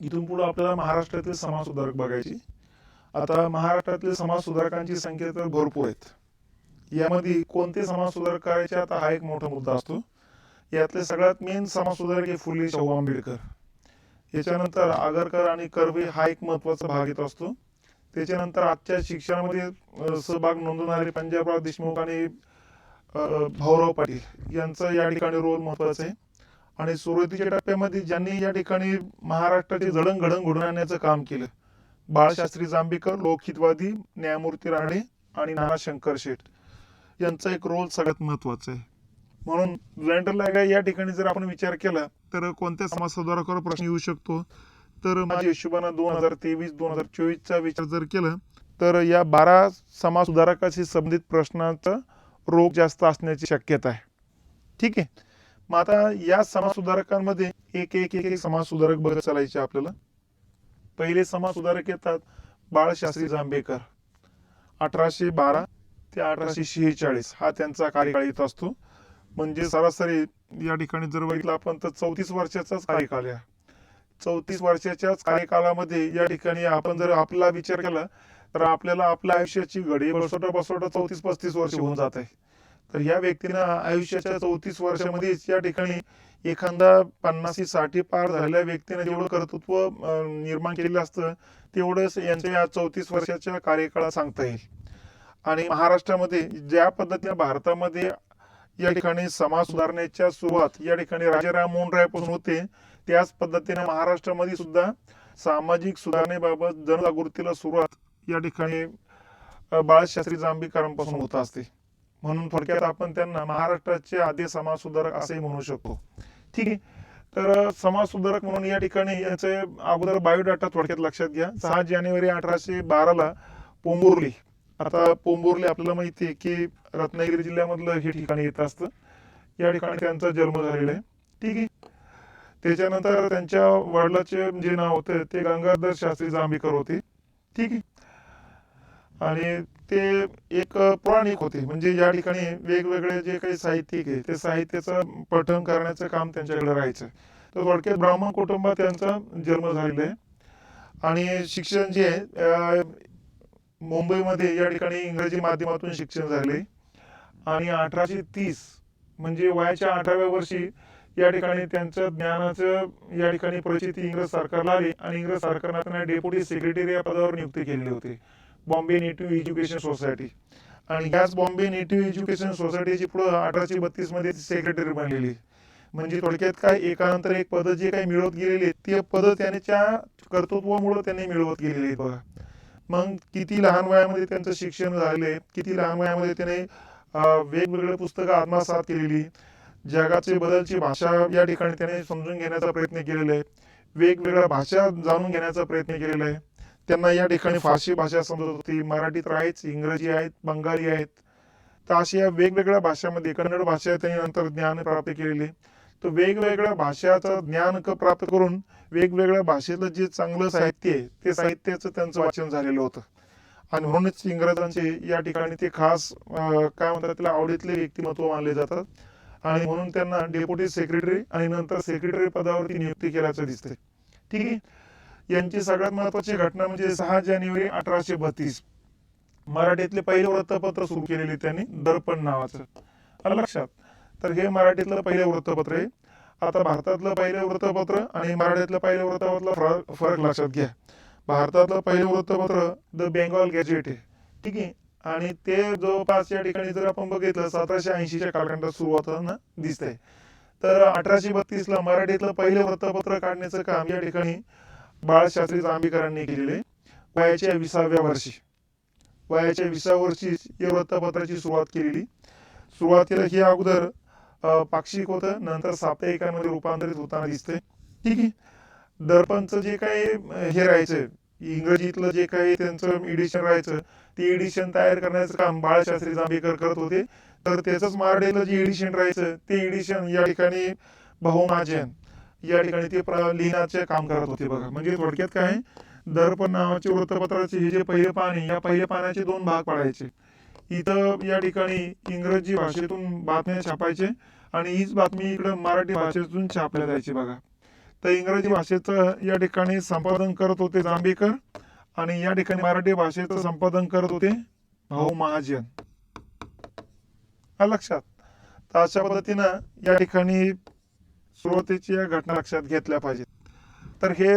इथून पुढे आपल्याला महाराष्ट्रातील समाज सुधारक बघायचे. आता महाराष्ट्रातील समाज सुधारकांची संख्या तर भरपूर आहेत. यामध्ये कोणते समाज सुधारक करायचे आता हा एक मोठा मुद्दा असतो. यातले सगळ्यात मेन समाज सुधारक हे फुले शाहू आंबेडकर. याच्यानंतर आगरकर आणि कर्वे हा एक महत्वाचा भाग येत असतो. त्याच्यानंतर आजच्या शिक्षणामध्ये सहभाग नोंदवणारे पंजाबराव देशमुख आणि भाऊराव पाटील यांचा या ठिकाणी रोल महत्वाचा आहे. आणि सुरुवातीच्या टप्प्यामध्ये ज्यांनी या ठिकाणी महाराष्ट्राचे जडणघडण घडवून आणण्याचं काम केलं, बाळशास्त्री जांभेकर, लोकहितवादी न्यायमूर्ती राणे आणि नाना शंकर शेठ यांचा एक रोल सगळ्यात महत्वाचा आहे. म्हणून जनरल या ठिकाणी जर आपण विचार केला तर कोणत्या समाज सुधारकावर प्रश्न येऊ शकतो, तर माझ्या हिशोबाने 2023-2024चा विचार जर केला तर या 12 समाज सुधारकाशी संबंधित प्रश्नांचा रोग जास्त असण्याची शक्यता आहे. ठीक आहे. मग आता या समाज सुधारकांमध्ये एक एक एक एक समाज सुधारक बघत चालायचे आपल्याला. पहिले समाज सुधारक येतात बाळशास्त्री जांभेकर. 1812 ते 1846 हा त्यांचा कार्यकाळ येत असतो. म्हणजे सरासरी या ठिकाणी जर बघितलं आपण तर 34 वर्षाचाच कार्यकाळ आहे. 34 वर्षाच्याच कार्यकाळामध्ये या ठिकाणी आपण जर आपला विचार केला तर आपल्याला आपल्या आयुष्याची घडी बसोटा 34-35 वर्ष होऊन जात आहे. तर या व्यक्तीनं आयुष्याच्या 34 वर्षामध्ये या ठिकाणी एखादा 50-60 पार झालेल्या व्यक्तीने जेवढं कर्तृत्व निर्माण केलेलं असतं तेवढंच यांच्या या 34 वर्षाच्या कार्यकाळात सांगता येईल. आणि महाराष्ट्रामध्ये ज्या पद्धतीने भारतामध्ये या ठिकाणी समाज सुधारण्याच्या सुरुवात या ठिकाणी राजाराम मोहन राय पासून होते, त्याच पद्धतीने महाराष्ट्रामध्ये सुद्धा सामाजिक सुधारणेबाबत जनजागृतीला सुरुवात या ठिकाणी बाळशास्त्री जांभेकरांपासून होत असते. म्हणून थोडक्यात आपण त्यांना महाराष्ट्राचे आद्य समाज सुधारक असेही म्हणू शकतो. ठीक आहे. तर समाज सुधारक म्हणून या ठिकाणी याचे अगोदर बायोडाटा थोडक्यात लक्षात घ्या. 6 जानेवारी 1812 पोंबुर्ली. आता पोंबुर्ली आपल्याला माहिती आहे की रत्नागिरी जिल्ह्यामधलं हे ठिकाणी येत असतं. या ठिकाणी त्यांचा जन्म झालेला आहे. ठीक आहे. त्याच्यानंतर त्यांच्या वडिलाचे जे नाव होते ते गंगाधर शास्त्री जांभेकर होते. ठीक आहे. आणि ते एक पुराणिक होते. म्हणजे या ठिकाणी वेगवेगळे जे काही साहित्यिक आहे ते साहित्याचं पठण करण्याचं काम त्यांच्याकडे राहायचं. तर थोडक्यात ब्राह्मण कुटुंबात त्यांचा जन्म झालेला आहे. आणि शिक्षण जे आहे मुंबईमध्ये या ठिकाणी इंग्रजी माध्यमातून शिक्षण झाले. आणि 1830 म्हणजे वयाच्या 18व्या वर्षी या ठिकाणी त्यांचं ज्ञानाचं या ठिकाणी प्रचिती इंग्रज सरकारला आली आणि इंग्रज सरकारने त्यांना डेप्युटी सेक्रेटरी या पदावर नियुक्ती केलेली होती, बॉम्बे नेटिव्ह एज्युकेशन सोसायटी. आणि ह्याच बॉम्बे नेटिव्ह एज्युकेशन सोसायटीची पुढे 1832 मध्ये सेक्रेटरी बनलेली. म्हणजे थोडक्यात काय एकानंतर एक पद जे काही मिळवत गेलेले ते पद त्यांच्या कर्तृत्वामुळे त्यांनी मिळवत गेलेले आहेत बघा. मग किती लहान वयामध्ये त्यांचं शिक्षण झाले, किती लहान वयामध्ये त्याने वेगवेगळे पुस्तकं आत्मसात केलेली, जगाचे बदलची भाषा या ठिकाणी त्याने समजून घेण्याचा प्रयत्न केलेला आहे, वेगवेगळ्या भाषा जाणून घेण्याचा प्रयत्न केलेला आहे. त्यांना या ठिकाणी फारसी भाषा समजत होती, मराठी तर आहेच, इंग्रजी आहेत, बंगाली आहेत. तर अशा या वेगवेगळ्या भाषामध्ये कन्नड भाषा त्यांनी नंतर ज्ञान प्राप्त केलेले. तर वेगवेगळ्या भाषाचं ज्ञान प्राप्त करून वेगवेगळ्या भाषेतलं जे चांगलं साहित्य आहे ते साहित्याचं त्यांचं वाचन झालेलं होतं. आणि म्हणूनच इंग्रजांचे या ठिकाणी ते खास काय म्हणतात त्याला आवडीतले व्यक्तिमत्व मानले जातात. आणि म्हणून त्यांना डेप्युटी सेक्रेटरी आणि नंतर सेक्रेटरी पदावरती नियुक्ती केल्याचं दिसते. ठीक आहे. यांची सगळ्यात महत्वाची घटना म्हणजे 6 जानेवारी 1832 मराठीतले पहिले वृत्तपत्र सुरू केलेले त्यांनी, दर्पण नावाचं. आलं लक्षात? तर हे मराठीतलं पहिले वृत्तपत्र आहे. आता भारतातलं पहिलं वृत्तपत्र आणि मराठीतलं पहिलं वृत्तपत्र फरक लक्षात घ्या. भारतातलं पहिलं वृत्तपत्र द बेंगॉल गॅजेट आहे. ठीक आहे. आणि ते जवळपास या ठिकाणी जर आपण बघितलं 1780च्या कालखंडात सुरू होताना दिसतंय. तर 1832 ला मराठीतलं पहिलं वृत्तपत्र काढण्याचं काम या ठिकाणी बाळशास्त्री जांभेकरांनी केलेले. वयाच्या 20व्या वर्षी या वृत्तपत्राची सुरुवात केलेली. सुरुवातीला हे अगोदर पाक्षिक होतं, नंतर साप्ताहिकांमध्ये रूपांतरित होताना दिसतंय. ठीक आहे. दर्पणचं जे काही हे राहायचं इंग्रजीतलं जे काही त्यांचं एडिशन राहायचं ते एडिशन तयार करण्याचं काम बाळशास्त्री जांभेकर करत होते. तर त्याचंच मराठीतलं जे एडिशन राहायचं ते एडिशन या ठिकाणी भाऊ महाजन या ठिकाणी ते लिहिण्याचे काम करत होते बघा. म्हणजे थोडक्यात काय दर्पण नावाचे वृत्तपत्राचे हे जे पहिले पान आहे या पहिल्या पानाचे 2 भाग पडायचे. इथं या ठिकाणी इंग्रजी भाषेतून बातम्या छापायचे आणि हीच बातमी इकडं मराठी भाषेतून छापल्या जायची बघा. तर इंग्रजी भाषेचं या ठिकाणी संपादन करत होते जांभेकर आणि या ठिकाणी मराठी भाषेचं संपादन करत होते भाऊ महाजन. लक्षात. तर अशा पद्धतीनं या ठिकाणी सुरुवातीची या घटना लक्षात घेतल्या पाहिजेत. तर हे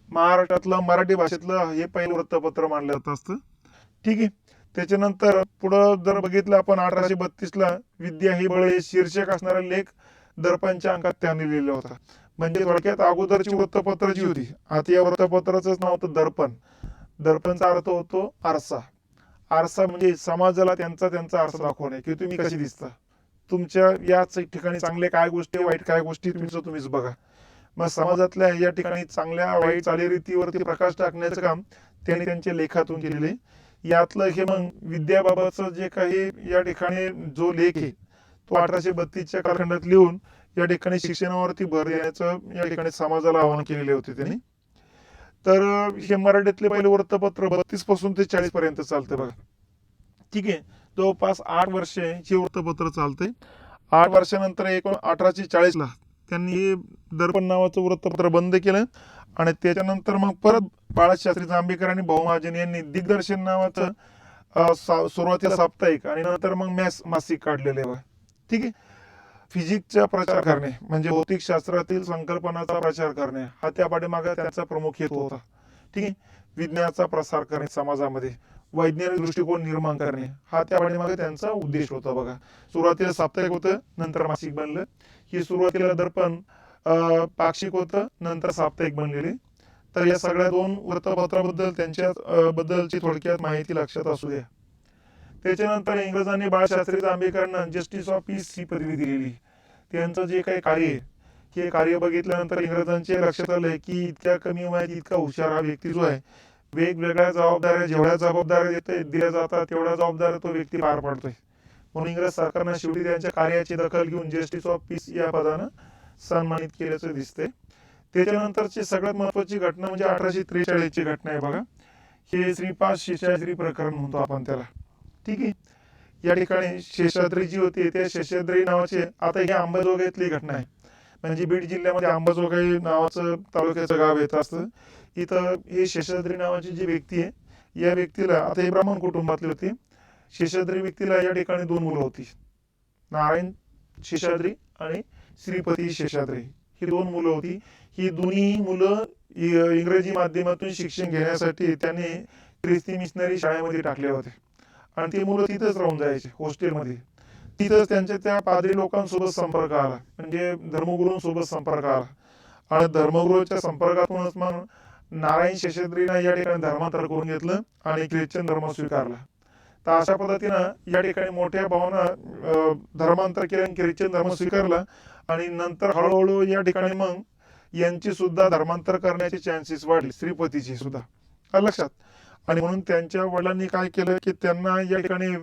महाराष्ट्रातलं मराठी भाषेतलं हे पहिलं वृत्तपत्र मानलं जात असतं. ठीक आहे. त्याच्यानंतर पुढं जर बघितलं आपण 1832ला विद्या ही बळ हे शीर्षक असणारा लेख दर्पणच्या अंकात त्यांनी लिहिला होता. म्हणजे थोडक्यात अगोदरची वृत्तपत्र जी होती, आता या वृत्तपत्राचं नाव होतं दर्पण. दर्पणचा अर्थ होतो आरसा. आरसा म्हणजे समाजाला त्यांचा आरसा दाखवणे की तुम्ही कशी दिसता, तुमच्या याच ठिकाणी चांगले काय गोष्टी वाईट काय गोष्टी तुम्हीच बघा. मग समाजातल्या या ठिकाणी चांगल्या वाईट चालीरीतीवरती प्रकाश टाकण्याचं काम त्यांनी त्यांच्या लेखातून केलेले. यातलं हे मग विद्याबाबतचं जे काही या ठिकाणी जो लेख आहे तो 1832च्या कालखंडात लिहून या ठिकाणी शिक्षणावरती भर देण्याचं या ठिकाणी समाजाला आवाहन केलेले होते त्यांनी. तर हे मराठीतले पहिले वृत्तपत्र 32 पासून ते 40 पर्यंत चालते बघा. ठीक आहे. जवळपास 8 वर्षे हे वृत्तपत्र चालते. 8 वर्षानंतर 1840ला त्यांनी दर्पण नावाचं वृत्तपत्र बंद केलं आणि त्याच्यानंतर मग परत बाळशास्त्री जांभेकर आणि भाऊ महाजन यांनी दिग्दर्शन नावाचं सुरुवातीला साप्ताहिक आणि नंतर मग मासिक काढलेले बघा. ठीक आहे. फिजिक्सचा प्रचार करणे म्हणजे भौतिक शास्त्रातील संकल्पनाचा प्रचार करणे हा त्या पाठीमागे त्यांचा प्रमुख हेतू होता. ठीक आहे. विज्ञानाचा प्रसार करणे समाजामध्ये, वैज्ञानिक दृष्टिकोन निर्माण करणे हा त्या पाठीमागे त्यांचा उद्देश होता बघा. सुरुवातीला साप्ताहिक होतं, नंतर मासिक बनलं. ही सुरुवातीला दर्पण पाक्षिक होतं, नंतर साप्ताहिक बनलेले. तर या सगळ्या 2 वृत्तपत्राबद्दल त्यांच्या बद्दलची थोडक्यात माहिती लक्षात असू द्या. त्याच्यानंतर इंग्रजांनी बाळशास्त्री जांभेकरांना जस्टिस ऑफ पीस ही पदवी दिलेली. त्यांचं जे काही कार्य आहे हे कार्य बघितल्यानंतर इंग्रजांच्या लक्षात आलंय की इतक्या कमी वयात इतका हुशार हा व्यक्ती जो आहे, वेगवेगळ्या जबाबदाऱ्या जेवढ्या जबाबदाऱ्या दिल्या जातात तेवढ्या जबाबदाऱ्या तो व्यक्ती पार पाडतोय. म्हणून इंग्रज सरकारनं शेवटी त्यांच्या कार्याची दखल घेऊन जस्टिस ऑफ पीस या पदानं सन्मानित केल्याचं दिसतंय. त्याच्यानंतरची सगळ्यात महत्वाची घटना म्हणजे 1843ची घटना आहे बघा. हे श्रीपाद शेषाद्री प्रकरण म्हणतो आपण त्याला. ठीक आहे. या ठिकाणी शेषाद्री जी होती त्या शेषाद्री नावाचे, आता ही अंबाजोगाईतली घटना आहे. म्हणजे बीड जिल्ह्यामध्ये अंबाजोगाई नावाचं तालुक्याचं गाव येत असतं. इथं हे शेषाद्री नावाची जी व्यक्ती आहे या व्यक्तीला, आता हे ब्राह्मण कुटुंबातली होती. शेषाद्री व्यक्तीला या ठिकाणी 2 मुलं होती, नारायण शेषाद्री आणि श्रीपती शेषाद्री ही 2 मुलं होती. ही दोन्ही मुलं इंग्रजी माध्यमातून शिक्षण घेण्यासाठी त्यांनी ख्रिस्ती मिशनरी शाळेमध्ये टाकले होते आणि ते मुलं तिथंच राहून जायचे हॉस्टेलमध्ये. तिथंच त्यांच्या त्या पादरी लोकांसोबत संपर्क आला, म्हणजे धर्मगुरूंसोबत संपर्क आला आणि धर्मगुरूच्या संपर्कातूनच मग नारायण शेषाद्रीनं या ठिकाणी धर्मांतर करून घेतलं आणि ख्रिश्चन धर्म स्वीकारला. तर अशा पद्धतीनं या ठिकाणी मोठ्या भावानं धर्मांतर केलं आणि ख्रिश्चन धर्म स्वीकारला आणि नंतर हळूहळू या ठिकाणी मग यांची सुद्धा धर्मांतर करण्याचे चान्सेस वाढले, श्रीपतीची सुद्धा. लक्षात. आणि म्हणून त्यांच्या वडिलांनी काय केलं की त्यांना या ठिकाणी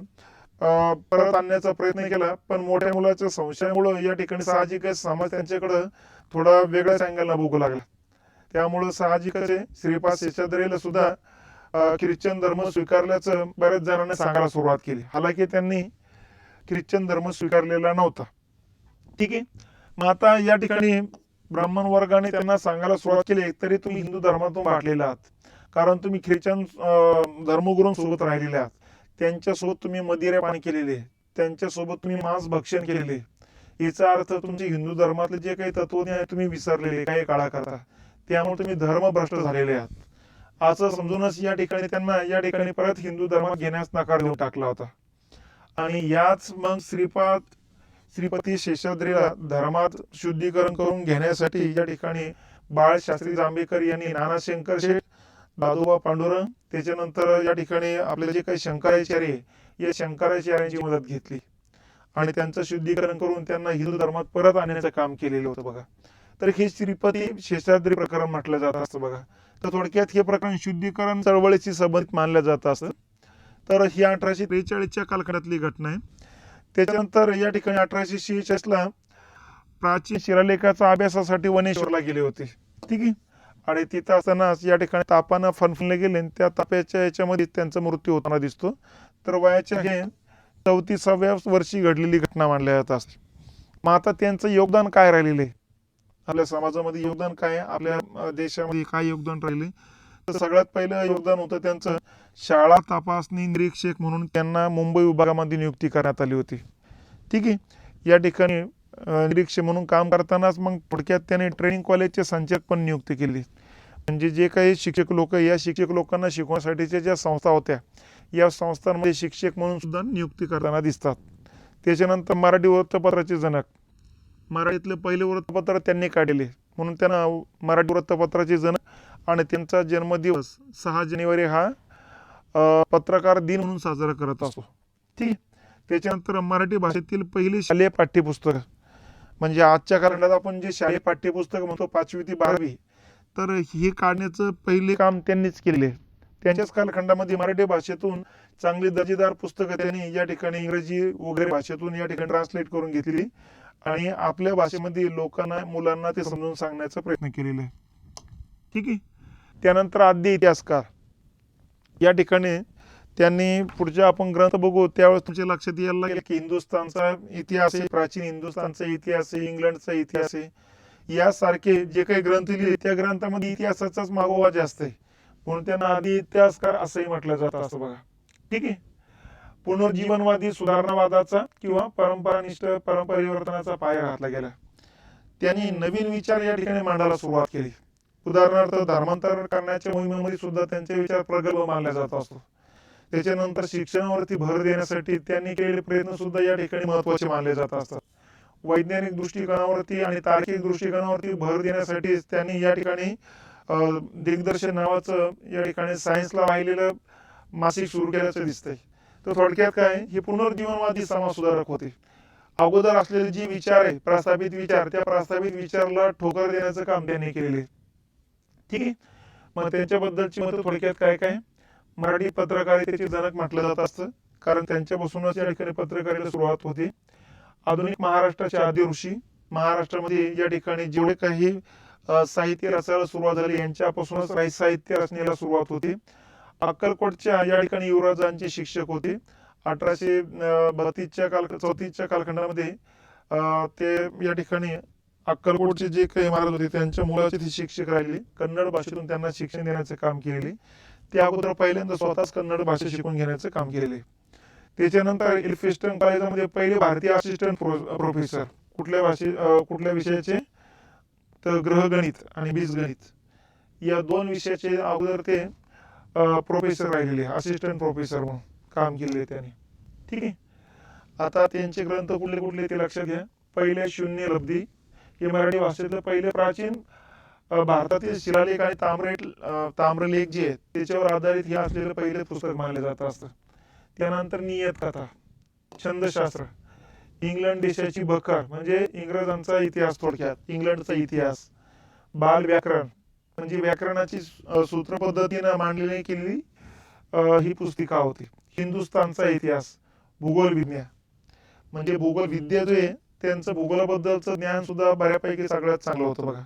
परत आणण्याचा प्रयत्न केला, पण मोठ्या मुलाच्या संशयामुळे या ठिकाणी साहजिकच समाज त्यांच्याकडं थोडा वेगळ्याच अँगलला बघू लागला. त्यामुळं साहजिकच श्रीपाद शेषाद्रीला सुद्धा ख्रिश्चन धर्म स्वीकारल्याचं बऱ्याच जणांनी सांगायला सुरुवात केली. हालाकी त्यांनी ख्रिश्चन धर्म स्वीकारलेला नव्हता. ठीक आहे. मग आता या ठिकाणी ब्राह्मण वर्गाने त्यांना सांगायला सुरुवात केली, तरी तुम्ही हिंदू धर्मातून वाटलेला आहात, कारण तुम्ही ख्रिश्चन धर्मगुरूंसोबत राहिलेले आहात, त्यांच्यासोबत तुम्ही मदिरापान केलेले, त्यांच्यासोबत तुम्ही मांस भक्षण केलेले. याचा अर्थ तुमचे हिंदू धर्मातले जे काही तत्वज्ञ आहे तुम्ही विसरलेले काही काळाकरता, त्यामुळे तुम्ही धर्मभ्रष्ट झालेले आहात असं समजूनच या ठिकाणी त्यांना या ठिकाणी परत हिंदू धर्मात घेण्यास नकार देऊन टाकला होता. आणि याच मग श्रीपती शेषाद्रीला धर्मात शुद्धीकरण करून घेण्यासाठी या ठिकाणी बाळशास्त्री जांभेकर यांनी नानाशंकर शेठ, दादोबा पांडुरंग, त्याच्यानंतर या ठिकाणी आपले जे काही शंकराचार्य या शंकराचार्यांची मदत घेतली आणि त्यांचं शुद्धीकरण करून त्यांना हिंदू धर्मात परत आणण्याचं काम केलेलं होतं बघा. तर हे श्रीपती शेषाद्री प्रकरण म्हटलं जात असतं बघा. तर थोडक्यात हे प्रकरण शुद्धीकरण चळवळीशी संबंधित मानलं जात असतं. तर ही 1843च्या कालखंडातली घटना आहे. त्याच्यानंतर या ठिकाणी 1846ला प्राचीन शिलालेखाच्या अभ्यासासाठी वनेश्वरला गेले होते. ठीक आहे. आणि तिथं असताना या ठिकाणी तापानं फणफणले गेले, त्या तापाच्या याच्यामध्ये त्यांचा मृत्यू होताना दिसतो. तर वयाच्या हे 34व्या वर्षी घडलेली घटना मानल्या जात असते. मग आता त्यांचं योगदान काय राहिलेलं आहे आपल्या समाजामध्ये योगदान काय आहे, आपल्या देशामध्ये काय योगदान राहिले, तर सगळ्यात पहिलं योगदान होतं त्यांचं शाळा तपासणी निरीक्षक म्हणून त्यांना मुंबई विभागामध्ये नियुक्ती करण्यात आली होती. ठीक आहे. या ठिकाणी निरीक्षक म्हणून काम करतानाच मग थोडक्यात त्याने ट्रेनिंग कॉलेजचे संचालक पण नियुक्ती केली. म्हणजे जे काही शिक्षक लोक, या शिक्षक लोकांना शिकवण्यासाठीच्या ज्या संस्था होत्या, या संस्थांमध्ये शिक्षक म्हणून सुद्धा नियुक्ती करताना दिसतात. त्याच्यानंतर मराठी वृत्तपत्राचे जनक, मराठीतले पहिले वृत्तपत्र त्यांनी काढले म्हणून त्यांना मराठी वृत्तपत्राचे जनक, आणि त्यांचा जन्मदिवस 6 जानेवारी हा पत्रकार दिन म्हणून साजरा करत असतो. ठीक आहे. त्याच्यानंतर मराठी भाषेतील पहिली शालेय पाठ्यपुस्तक, म्हणजे आजच्या काळात आपण जे शालेय पाठ्यपुस्तक म्हणतो 5वी ते 12वी, तर हे काढण्याचं पहिले काम त्यांनीच केले. त्यांच्याच कालखंडामध्ये मराठी भाषेतून चांगली दर्जेदार पुस्तकं त्यांनी या ठिकाणी इंग्रजी वगैरे भाषेतून या ठिकाणी ट्रान्सलेट करून घेतली आणि आपल्या भाषेमध्ये लोकांना, मुलांना ते समजून सांगण्याचा प्रयत्न केलेला आहे. ठीक आहे. त्यानंतर आद्य इतिहासकार, या ठिकाणी त्यांनी पुढचे आपण ग्रंथ बघू त्यावेळेस तुमच्या लक्षात यायला लागेल की हिंदुस्थानचा इतिहास आहे, प्राचीन हिंदुस्थानचा इतिहास आहे, इंग्लंडचा इतिहास आहे, यासारखे जे काही ग्रंथ लिहिले त्या ग्रंथामध्ये इतिहासाचाच मागोवा जास्त आहे, म्हणून त्यांना आधी इतिहासकार असंही म्हटलं जात असं बघा. ठीक आहे. पुनर्जीवनवादी सुधारणावादाचा किंवा परंपरानिष्ठ परपरिवर्तनाचा पाया घातला गेला. त्यांनी नवीन विचार या ठिकाणी मांडायला सुरुवात केली. उदाहरणार्थ धर्मांतर करण्याच्या मोहिमेमध्ये सुद्धा त्यांचे विचार प्रगल्भ मानला जात असतो. त्याच्यानंतर शिक्षणावरती भर देण्यासाठी त्यांनी केलेले प्रयत्न सुद्धा या ठिकाणी महत्त्वाचे मानले जात असतात. वैज्ञानिक दृष्टिकोनावरती आणि तार्किक दृष्टिकोनावरती भर देण्यासाठी त्यांनी या ठिकाणी दिग्दर्शन नावाचं या ठिकाणी सायन्सला वाहिलेलं मासिक सुरू केल्याचं दिसतंय. तर थोडक्यात काय, हे पुनर्जीवनवादी समाज सुधारक होते. अगोदर असलेले जे विचार आहे, प्रस्थापित विचार, त्या प्रस्थापित विचाराला ठोकर देण्याचं काम त्यांनी केलेले. ठीक आहे. मग त्यांच्याबद्दलची मतं थोडक्यात काय काय, मराठी पत्रकारितेचे जनक म्हटलं जात असतं, कारण त्यांच्यापासूनच या ठिकाणी पत्रकारितेला सुरुवात होती. आधुनिक महाराष्ट्राचे आद्य ऋषी, महाराष्ट्रामध्ये या ठिकाणी जेवढे काही साहित्य रचायला सुरुवात झाली यांच्यापासूनच साहित्य रचनेला सुरुवात होती. अक्कलकोटच्या या ठिकाणी युवराजांचे शिक्षक होते. 1834च्या कालखंडामध्ये ते या ठिकाणी अक्कलकोटचे जे काही महाराज होते त्यांच्या मुलाचे ते शिक्षक राहिले. कन्नड भाषेतून त्यांना शिक्षण देण्याचे काम केलेले. ते अगोदर पहिल्यांदा स्वतःच कन्नड भाषा शिकून घेण्याचे काम केलेले. त्याच्यानंतर एल्फिस्टन कॉलेजमध्ये पहिले भारतीय असिस्टंट प्रोफेसर, कुठल्या विषयाचे, तर ग्रहगणित आणि बीजगणित या 2 विषयाचे अगोदर ते प्रोफेसर राहिलेले, असिस्टंट प्रोफेसर म्हणून काम केलेले त्यांनी. ठीक आहे. आता त्यांचे ग्रंथ कुठले कुठले ते लक्षात घ्या. पहिले शून्य लब्धी, हे मराठी भाषेतलं पहिले प्राचीन भारतातील शिलालेख आणि ताम्रलेख जे आहेत त्याच्यावर आधारित हे असलेलं पहिले पुस्तक मानले जात असतं. त्यानंतर नियत कथा, छंदशास्त्र, इंग्लंड देशाची बखर म्हणजे इंग्रजांचा इतिहास, थोडक्यात इंग्लंडचा इतिहास, बाल व्याकरण म्हणजे व्याकरणाची सूत्र पद्धतीने मांडलेली केलेली ही पुस्तिका होती. हिंदुस्थानचा इतिहास, भूगोल विज्ञान म्हणजे भूगोल विद्या जो आहे त्यांचं भूगोलाबद्दलचं ज्ञान सुद्धा बऱ्यापैकी सगळ्यात चांगलं होतं बघा.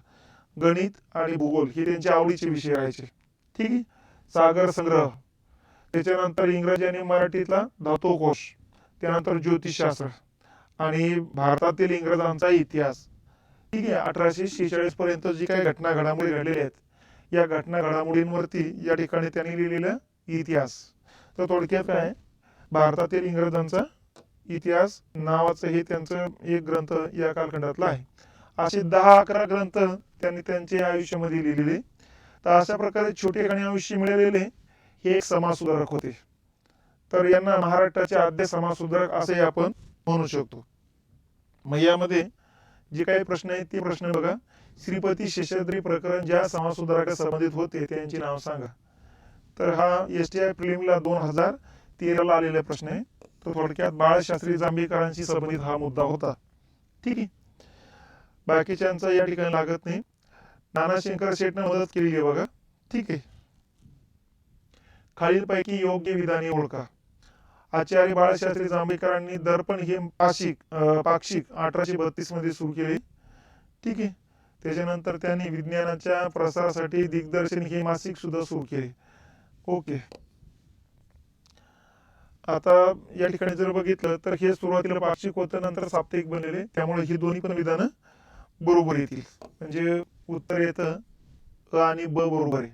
गणित आणि भूगोल हे त्यांचे आवडीचे विषय राहायचे. ठीक आहे. सागर संग्रह, त्याच्यानंतर इंग्रजी आणि मराठीतला धातुकोश, त्यानंतर ज्योतिषशास्त्र आणि भारतातील इंग्रजांचा इतिहास. ठीक आहे. 1846 पर्यंत जी काही घटना घडामोडी घडलेल्या आहेत या घटना घडामोडींवरती या ठिकाणी त्यांनी लिहिलेला इतिहास. तर थोडक्यात काय, भारतातील इंग्रजांचा इतिहास नावाचं हे त्यांचं एक ग्रंथ या कालखंडातला आहे. असे 10-11 ग्रंथ त्यांनी त्यांच्या आयुष्यामध्ये लिहिलेले. तर अशा प्रकारे छोटेखानी आयुष्य मिळालेले हे एक समाज सुधारक होते. तर यांना महाराष्ट्राचे आद्य समाज सुधारक असे आपण म्हणू शकतो. मग यामध्ये जे काही प्रश्न आहेत ते प्रश्न बघा. श्रीपती शेषाद्री प्रकरण ज्या समाज सुधारका संबंधित होते त्यांची नाव सांगा. तर हा STI प्रिलिमला 2013ला आलेला प्रश्न आहे. तो थोडक्यात बाळशास्त्री जांभेकरांशी संबंधित हा मुद्दा होता. ठीक आहे. बाकीच्यांचा या ठिकाणी लागत नाही. नानाशंकर शेठनं मदत केलेली आहे बघा. ठीक आहे. खालीलपैकी योग्य विधाने ओळखा. आचार्य बाळशास्त्री जांभेकरांनी दर्पण हे पाक्षिक 1832 मध्ये सुरू केले. ठीक आहे. त्याच्यानंतर त्यांनी विज्ञानाच्या प्रसारासाठी दिग्दर्शन हे मासिक सुद्धा सुरू केले. ओके. आता या ठिकाणी जर बघितलं तर हे सुरुवातीला पाक्षिक होतं, नंतर साप्ताहिक बनलेले, त्यामुळे ही दोन्ही पण विधानं बरोबर येतील. म्हणजे उत्तर येतं अ आणि ब बरोबर आहे.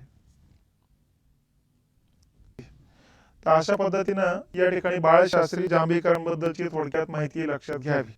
तर अशा पद्धतीनं या ठिकाणी बाळशास्त्री जांभेकरांबद्दलची थोडक्यात माहिती लक्षात घ्यावी.